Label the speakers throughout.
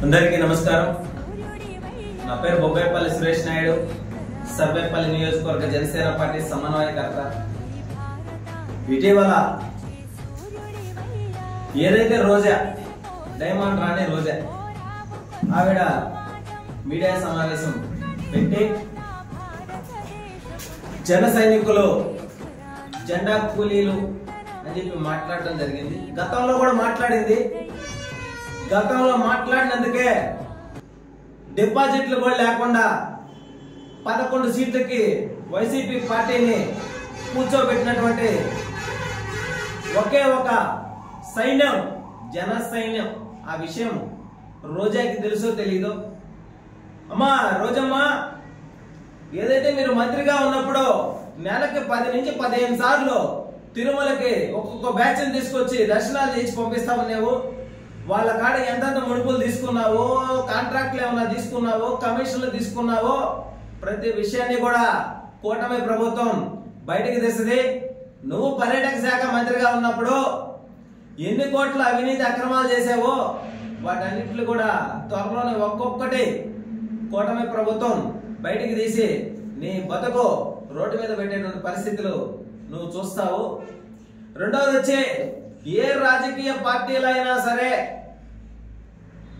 Speaker 1: అందరికీ నమస్కారం. నా పేరు బొబ్బేపల్లి సురేష్ నాయుడు, సర్వేపల్లి నియోజకవర్గ జనసేన పార్టీ సమన్వయకర్త. ఇటీవల ఏదైతే రోజా డైమండ్ రాణి రోజా ఆవిడ మీడియా సమావేశం పెట్టి జన సైనికులు జెండా కూలీలు అని చెప్పి మాట్లాడటం జరిగింది. గతంలో కూడా మాట్లాడింది. గతంలో మాట్లాడినందుకే డిపాజిట్లు కూడా లేకుండా 11 సీట్లకి వైసీపీ పార్టీని కూర్చోబెట్టినటువంటి ఒకే ఒక సైన్యం జన సైన్యం. ఆ విషయం రోజాకి తెలుసో తెలీదో. అమ్మా రోజమ్మా, ఏదైతే మీరు మంత్రిగా ఉన్నప్పుడు నెలకి 10 నుంచి 15 సార్లు తిరుమలకి ఒక్కొక్క బ్యాచ్ తీసుకొచ్చి దర్శనాలు చేసి పంపిస్తామన్నావు. వాళ్ళ కాడ ఎంతెంత ముడుపులు తీసుకున్నావో, కాంట్రాక్ట్లు ఏమన్నా తీసుకున్నావో, కమిషన్లు తీసుకున్నావో, ప్రతి విషయాన్ని కూడా కూటమి ప్రభుత్వం బయటికి తెస్తుంది. నువ్వు పర్యాటక శాఖ మంత్రిగా ఉన్నప్పుడు ఎన్ని కోట్ల అవినీతి అక్రమాలు చేసావో వాటన్నిటిని కూడా త్వరలోనే ఒక్కొక్కటి కూటమి ప్రభుత్వం బయటికి తీసి నీ బతుకు రోడ్డు మీద పెట్టేటువంటి పరిస్థితులు నువ్వు చూస్తావు. రెండవది వచ్చి, ఏ రాజకీయ పార్టీలైనా సరే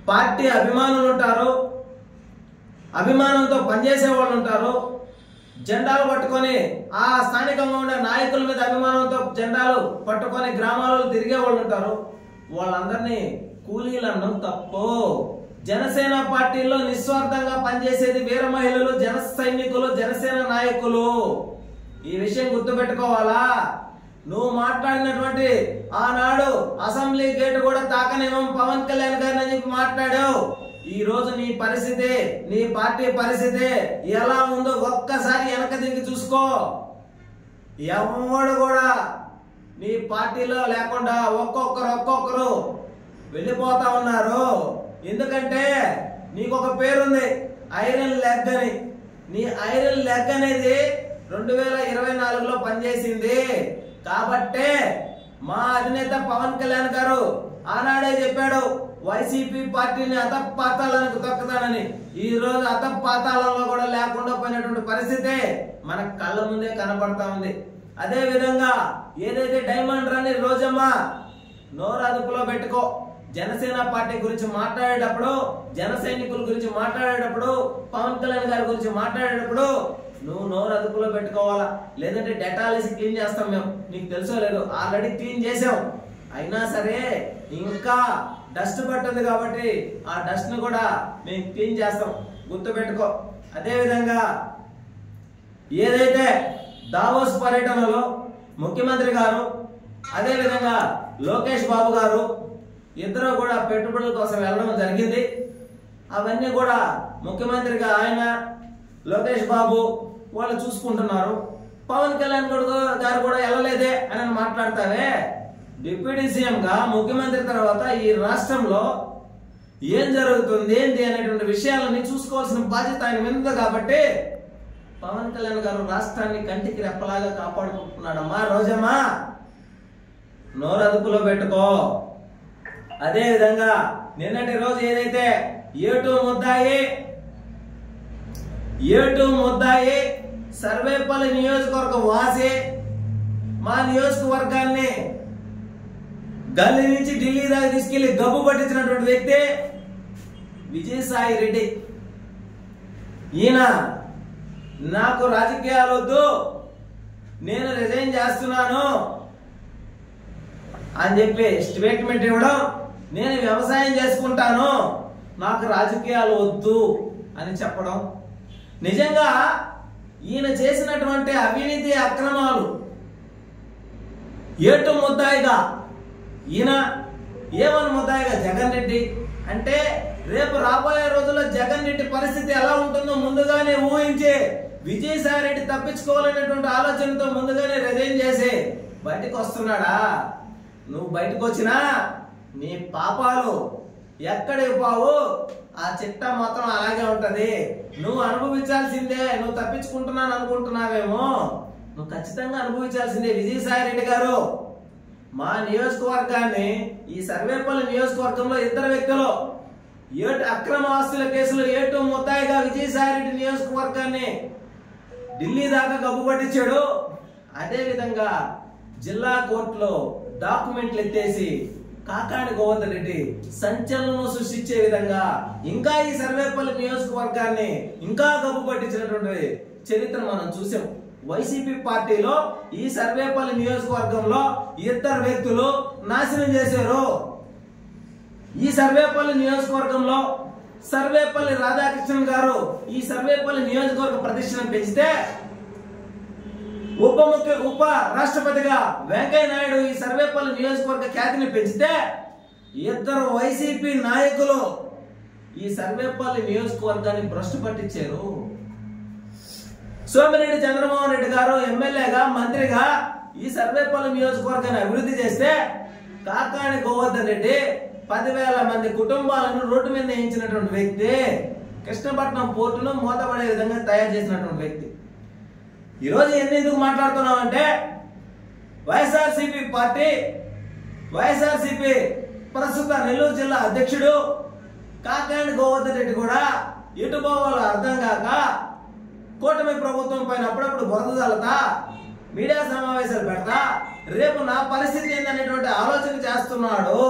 Speaker 1: పార్టీ అభిమానులు ఉంటారు, అభిమానంతో పనిచేసే వాళ్ళు ఉంటారు, జెండాలు పట్టుకొని ఆ స్థానికంగా ఉండే నాయకుల మీద అభిమానంతో జెండాలు పట్టుకొని గ్రామాలలో తిరిగే వాళ్ళు ఉంటారు. వాళ్ళందరినీ కూలీలను తప్పు. జనసేన పార్టీలో నిస్వార్థంగా పనిచేసేది వీర మహిళలు, జన సైనికులు, జనసేన నాయకులు. ఈ విషయం గుర్తుపెట్టుకోవాలా. నువ్వు మాట్లాడినటువంటి ఆనాడు అసెంబ్లీ గేటు కూడా తాకనేమో పవన్ కళ్యాణ్ గారిని అని చెప్పి మాట్లాడావు. ఈ రోజు నీ పరిస్థితి, నీ పార్టీ పరిస్థితి ఎలా ఉందో ఒక్కసారి వెనక దిగి చూసుకో. ఎవడు కూడా నీ పార్టీలో లేకుండా ఒక్కొక్కరు వెళ్ళిపోతా ఉన్నారు. ఎందుకంటే నీకు ఒక పేరుంది, ఐరన్ లెగ్ అని. నీ ఐరన్ లెగ్ అనేది 2024లో పనిచేసింది. కాబట్టే మా అధినేత పవన్ కళ్యాణ్ గారు ఆనాడే చెప్పాడు, వైసీపీ పార్టీని అధపాతాళానికి తొక్కుతానని. ఈ రోజు అధపాతాళంలో కూడా లేకుండా పోయినటువంటి పరిస్థితి మన కళ్ళ ముందే కనబడతా ఉంది. అదే విధంగా ఏదైతే డైమండ్ రాణి రోజమ్మ నోరు అదుపులో పెట్టుకో. జనసేన పార్టీ గురించి మాట్లాడేటప్పుడు, జన సైనికుల గురించి మాట్లాడేటప్పుడు, పవన్ కళ్యాణ్ గారి గురించి మాట్లాడేటప్పుడు నువ్వు నోరు అదుపులో పెట్టుకోవాలా. లేదంటే డెటాలిసి క్లీన్ చేస్తాం మేము. నీకు తెలుసో లేదు, ఆల్రెడీ క్లీన్ చేసాం. అయినా సరే ఇంకా డస్ట్ పట్టింది కాబట్టి ఆ డస్ట్ ను కూడా మేము క్లీన్ చేస్తాం, గుర్తు పెట్టుకో. అదే విధంగా ఏదైతే దావోస్ పర్యటనలో ముఖ్యమంత్రి గారు, అదే విధంగా లోకేష్ బాబు గారు ఇద్దరు కూడా పెట్టుబడుల కోసం వెళ్ళడం జరిగింది. అవన్నీ కూడా ముఖ్యమంత్రిగా ఆయన, లోకేష్ బాబు వాళ్ళు చూసుకుంటున్నారు. పవన్ కళ్యాణ్ గారు కూడా వెళ్ళలేదే అని మాట్లాడతావే. డిప్యూటీ సీఎం గా ముఖ్యమంత్రి తర్వాత ఈ రాష్ట్రంలో ఏం జరుగుతుంది ఏంటి అనేటువంటి విషయాలని చూసుకోవాల్సిన బాధ్యత ఆయన మీద ఉంది. కాబట్టి పవన్ కళ్యాణ్ గారు రాష్ట్రాన్ని కంటికి రెప్పలాగా కాపాడుకుంటున్నాడమ్మా రోజమ్మా, నోరు అదుపులో పెట్టుకో. అదే విధంగా నిన్నటి రోజు ఏదైతే ఏటూ ముద్దాయి సర్వేపల్లి నియోజకవర్గ వాసి, మా నియోజకవర్గాన్ని గల్లీ నుంచి ఢిల్లీ దాకా తీసుకెళ్లి గబ్బు పట్టించినటువంటి వ్యక్తి విజయసాయి రెడ్డి. ఈయన నాకు రాజకీయాలు వద్దు, నేను రిజైన్ చేస్తున్నాను అని చెప్పి స్టేట్మెంట్ ఇవ్వడం, నేను వ్యవసాయం చేసుకుంటాను, నాకు రాజకీయాలు వద్దు అని చెప్పడం. నిజంగా ఈయన చేసినటువంటి అవినీతి అక్రమాలు ఏటు ముద్దాయిగా, ఈయన ఏమని ముద్దాయిగా జగన్ రెడ్డి అంటే రేపు రాబోయే రోజుల్లో జగన్ రెడ్డి పరిస్థితి ఎలా ఉంటుందో ముందుగానే ఊహించి విజయసాయి రెడ్డి తప్పించుకోవాలనేటువంటి ఆలోచనతో ముందుగానే రిజైన్ చేసి బయటకు వస్తున్నాడా. నువ్వు బయటకు వచ్చినా నీ పాపాలు ఎక్కడికి పోవు, ఆ చిట్టా మాత్రం అలాగే ఉంటది. నువ్వు అనుభవించాల్సిందే. నువ్వు తప్పించుకుంటున్నాను అనుకుంటున్నావేమో, నువ్వు ఖచ్చితంగా అనుభవించాల్సిందే. విజయసాయి రెడ్డి గారు మా నియోజకవర్గాన్ని, ఈ సర్వేపల్లి నియోజకవర్గంలో ఇద్దరు వ్యక్తులు అక్రమ ఆస్తుల కేసులో ఏటు ముద్దాయిగా విజయసాయిరెడ్డి నియోజకవర్గాన్ని ఢిల్లీ దాకా గబ్బు పట్టించాడు. అదే విధంగా జిల్లా కోర్టులో డాక్యుమెంట్లు ఎత్తేసి కాకాని గోవర్ధన్ రెడ్డి సంచలనం సృష్టించే విధంగా ఇంకా ఈ సర్వేపల్లి నియోజకవర్గాన్ని ఇంకా గబ్బు పట్టించినటువంటి చరిత్ర మనం చూసాం. వైసీపీ పార్టీలో ఈ సర్వేపల్లి నియోజకవర్గంలో ఇద్దరు వ్యక్తులు నాశనం చేశారు. ఈ సర్వేపల్లి నియోజకవర్గంలో సర్వేపల్లి రాధాకృష్ణన్ గారు ఈ సర్వేపల్లి నియోజకవర్గ ప్రతిష్టను పెంచితే, ఉప రాష్ట్రపతిగా వెంకయ్య నాయుడు ఈ సర్వేపల్లి నియోజకవర్గ ఖ్యాతిని పెంచితే, ఇద్దరు వైసీపీ నాయకులు ఈ సర్వేపల్లి నియోజకవర్గాన్ని భ్రష్టు పట్టించారు. సోమిరెడ్డి చంద్రమోహన్ రెడ్డి గారు ఎమ్మెల్యేగా, మంత్రిగా ఈ సర్వేపల్లి నియోజకవర్గాన్ని అభివృద్ధి చేస్తే, కాకాని గోవర్ధన్ రెడ్డి 10,000 మంది కుటుంబాలను రోడ్డు మీద వేయించినటువంటి వ్యక్తి, కృష్ణపట్నం పోర్టును మూతపడే విధంగా తయారు చేసినటువంటి వ్యక్తి. ఈరోజు ఎందుకు మాట్లాడుతున్నామంటే, వైఎస్ఆర్సీపీ ప్రస్తుత నెల్లూరు జిల్లా అధ్యక్షుడు కాకాని గోవర్ధన్ రెడ్డి కూడా ఎటు పోవాలో అర్థం కాక కూటమి ప్రభుత్వం పైన అప్పుడప్పుడు బురద చల్లతా, మీడియా సమావేశాలు పెడతా, రేపు నా పరిస్థితి ఏందనేటువంటి ఆలోచన చేస్తున్నాడు.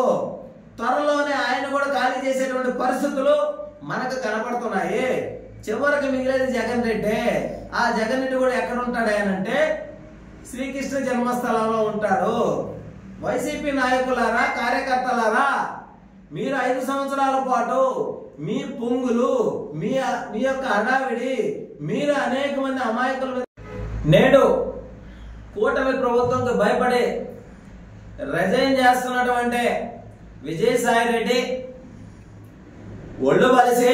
Speaker 1: త్వరలోనే ఆయన కూడా ఖాళీ చేసేటువంటి పరిస్థితులు మనకు కనపడుతున్నాయి. చివరికి మిగిలేది జగన్ రెడ్డి. ఆ జగన్ రెడ్డి కూడా ఎక్కడ ఉంటాడు అంటే శ్రీకృష్ణ జన్మస్థలంలో ఉంటాడు. వైసీపీ నాయకులారా, కార్యకర్తలారా, మీరు 5 సంవత్సరాల పాటు మీ పొంగులు, మీ యొక్క హడావిడి, మీరు అనేక మంది అమాయకులు నేడు కూటమి ప్రభుత్వంకి భయపడి రిజైన్ చేస్తున్నటువంటి విజయసాయిరెడ్డి ఒళ్ళు బలిసి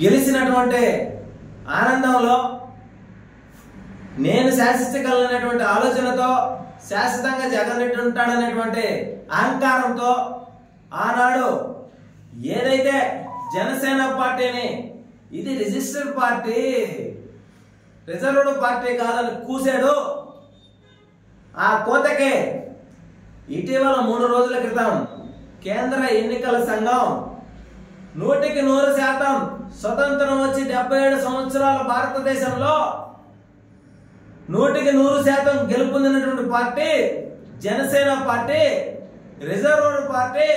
Speaker 1: గెలిచినటువంటి ఆనందంలో నేను శాసించగలనటువంటి ఆలోచనతో, శాశ్వతంగా జగన్ రెడ్డి ఉంటాడనేటువంటి అహంకారంతో ఆనాడు ఏదైతే జనసేన పార్టీని ఇది రిజిస్టర్డ్ పార్టీ, రిజర్వ్డ్ పార్టీ కాదని కూసాడు. ఆ కోతకే ఇటీవల 3 రోజుల క్రితం కేంద్ర ఎన్నికల సంఘం 100% స్వతంత్రం వచ్చి 77 సంవత్సరాల భారతదేశంలో 100% గెలుపొందినటువంటి party Janasena party, reserved party.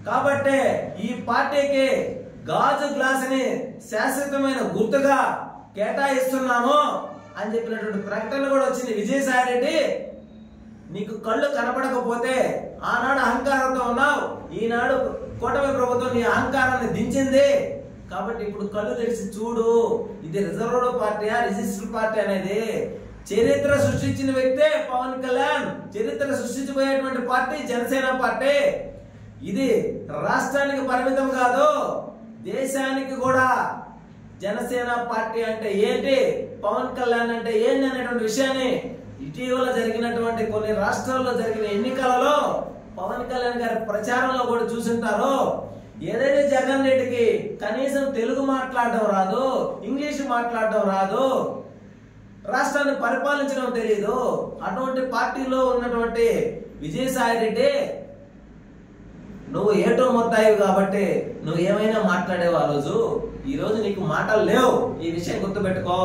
Speaker 1: కాబట్టి ఈ పార్టీకి గాజు గ్లాస్ ని శాశ్వతమైన గుర్తుగా కేటాయిస్తున్నాము అని చెప్పినటువంటి ప్రకటన కూడా వచ్చింది. విజయసాయిరెడ్డి, నీకు కళ్ళు కనపడకపోతే ఆనాడు అహంకారంతో ఉన్నావు, ఈనాడు కూటమి ప్రభుత్వం నీ అహంకారాన్ని దించింది. కాబట్టి ఇప్పుడు కళ్ళు తెరిచి చూడు, ఇది రిజర్వ్డ్ పార్టీయా, రిజిస్టర్డ్ పార్టీ అనేది. చరిత్ర సృష్టించిన వ్యక్తే పవన్ కళ్యాణ్, చరిత్ర సృష్టించబోయేటువంటి పార్టీ జనసేన పార్టీ. ఇది రాష్ట్రానికి పరిమితం కాదు, దేశానికి కూడా జనసేన పార్టీ అంటే ఏంటి, పవన్ కళ్యాణ్ అంటే ఏంటి అనేటువంటి విషయాన్ని ఇటీవల జరిగినటువంటి కొన్ని రాష్ట్రాల్లో జరిగిన ఎన్నికలలో పవన్ కళ్యాణ్ గారి ప్రచారంలో కూడా చూసుంటారు. ఏదైతే జగన్ రెడ్డికి కనీసం తెలుగు మాట్లాడడం రాదు, ఇంగ్లీష్ మాట్లాడడం రాదు, రాష్ట్రాన్ని పరిపాలించడం తెలియదు, అటువంటి పార్టీలో ఉన్నటువంటి విజయసాయిరెడ్డి నువ్వు ఏటో మొత్తాయి కాబట్టి నువ్వు ఏమైనా మాట్లాడేవు ఆ రోజు. ఈ రోజు నీకు మాటలు లేవు, ఈ విషయం గుర్తుపెట్టుకో.